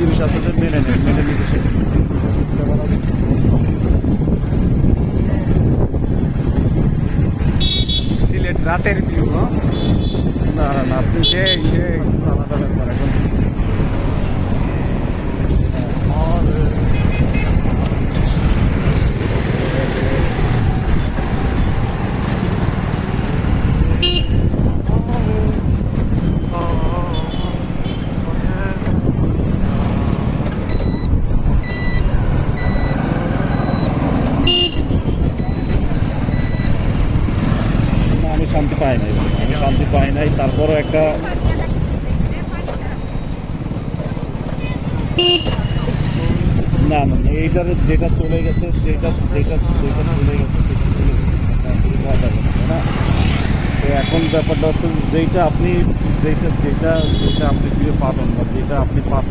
জিনিস আছে যে মেনে নিতে শেখে। সিলেট রাতের ভিউ। না না না, আপনি সে আলাদা ব্যাপার এখন। না, আমি শান্তি পাই নাই, আমি শান্তি পাই নাই। তারপরও একটা না না না, এইটার যেটা চলে গেছে, যেটা যেটা যেটা চলে গেছে সেটা চলে গেছে, এটা আর যাবে না, তাই না? তো এখন ব্যাপারটা হচ্ছে যেটা আপনি যেটা যেটা যেটা আপনি ফিরে পাবেন বা যেটা আপনি